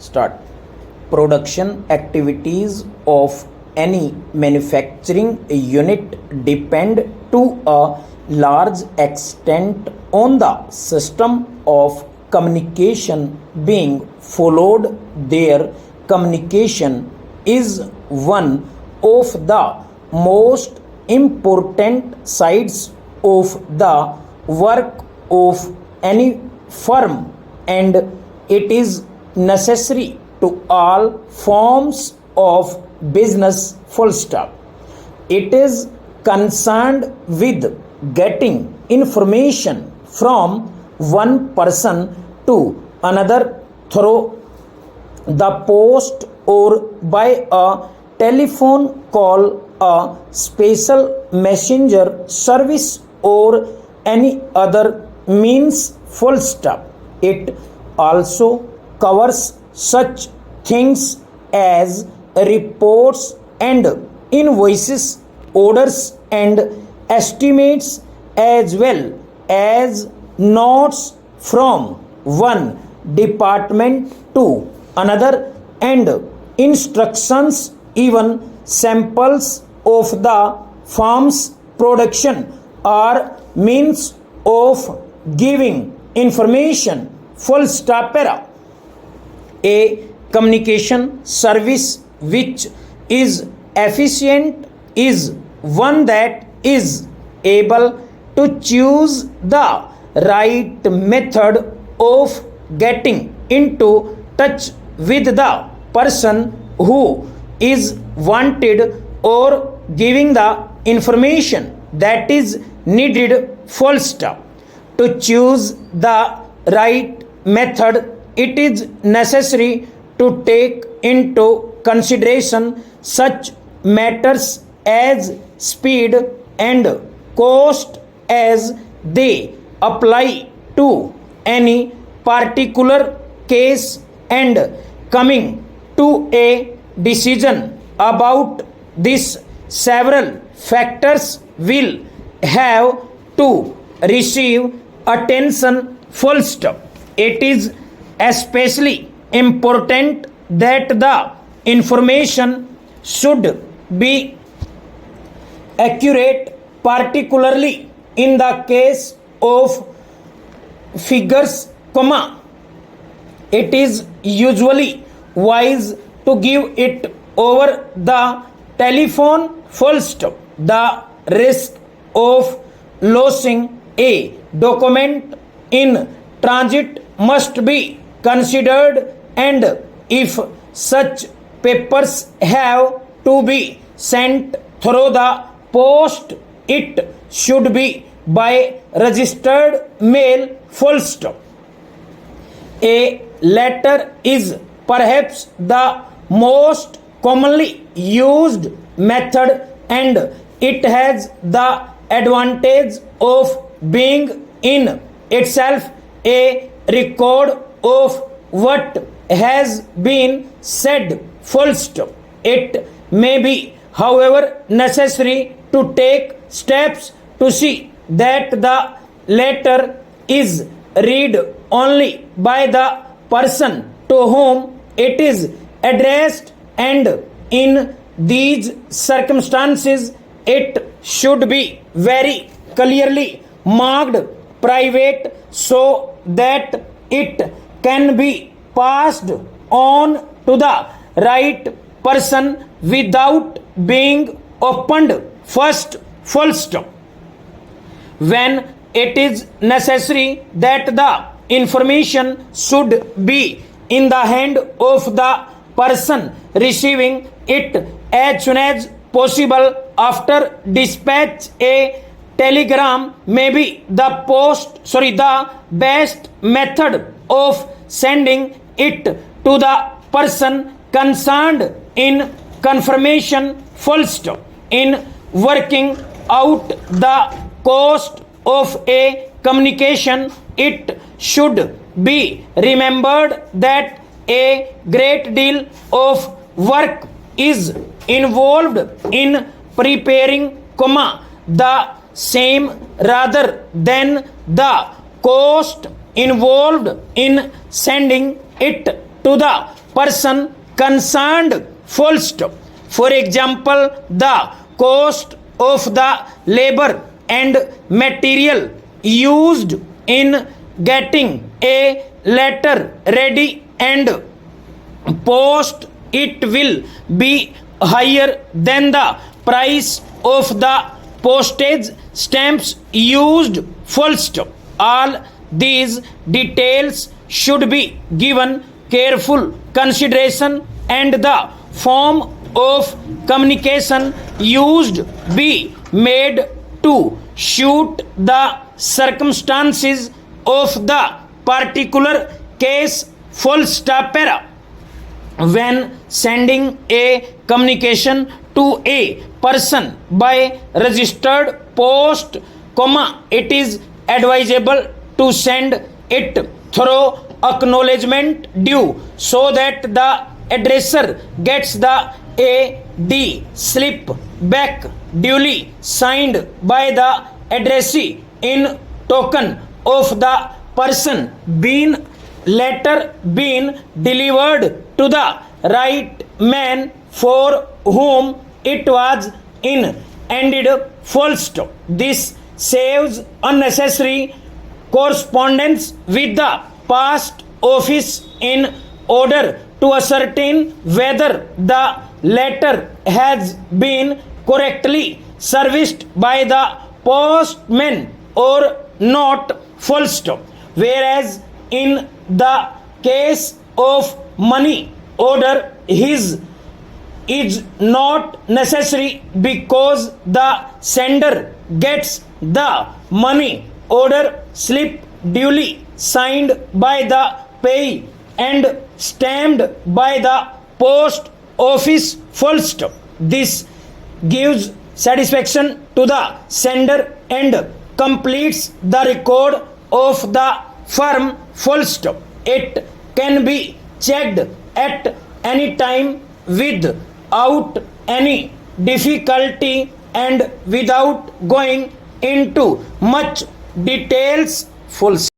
Start. Production activities of any manufacturing unit depend to a large extent on the system of communication being followed. Their communication is one of the most important sides of the work of any firm, and it is necessary to all forms of business. Full stop. It is concerned with getting information from one person to another through the post or by a telephone call, a special messenger service, or any other means. Full stop. It also covers such things as reports and invoices, orders and estimates, as well as notes from one department to another, and instructions, even samples of the firm's production are means of giving information. Full stop. Para. A communication service which is efficient is one that is able to choose the right method of getting into touch with the person who is wanted, or giving the information that is needed. Full stop. To choose the right method, it is necessary to take into consideration such matters as speed and cost as they apply to any particular case, and coming to a decision about this, several factors will have to receive attention. Full stop. It is especially important that the information should be accurate, particularly in the case of figures, comma. It is usually wise to give it over the telephone. Full stop. The risk of losing a document in transit must be considered, and if such papers have to be sent through the post, it should be by registered mail. Full stop. A letter is perhaps the most commonly used method, and it has the advantage of being in itself a record of what has been said. Full stop. It may be, however, necessary to take steps to see that the letter is read only by the person to whom it is addressed, and in these circumstances it should be very clearly marked private, so that it can be passed on to the right person without being opened first. Full stop. When it is necessary that the information should be in the hand of the person receiving it as soon as possible after dispatch, a telegram may be the best method of sending it to the person concerned in confirmation. Full stop. In working out the cost of a communication, it should be remembered that a great deal of work is involved in preparing, the same rather than the cost involved in sending it. to the person concerned, full stop. For example, the cost of the labor and material used in getting a letter ready and post it will be higher than the price of the postage stamps used, full stop. All these details should be given careful consideration and the form of communication used be made to suit the circumstances of the particular case, full stop. Para. When sending a communication to a person by registered post, comma, it is advisable to send it through acknowledgement due so that the addresser gets the AD slip back duly signed by the addressee in token of the person being letter being delivered to the right man for whom it was intended, full stop. This saves unnecessary correspondence with the post office in order to ascertain whether the letter has been correctly serviced by the postman or not, full stop. Whereas in the case of money order, his is not necessary because the sender gets the money order slip duly signed by the payee and stamped by the post office, full stop. This gives satisfaction to the sender and completes the record of the firm, full stop. It can be checked at any time without any difficulty and without going into much details, full stop.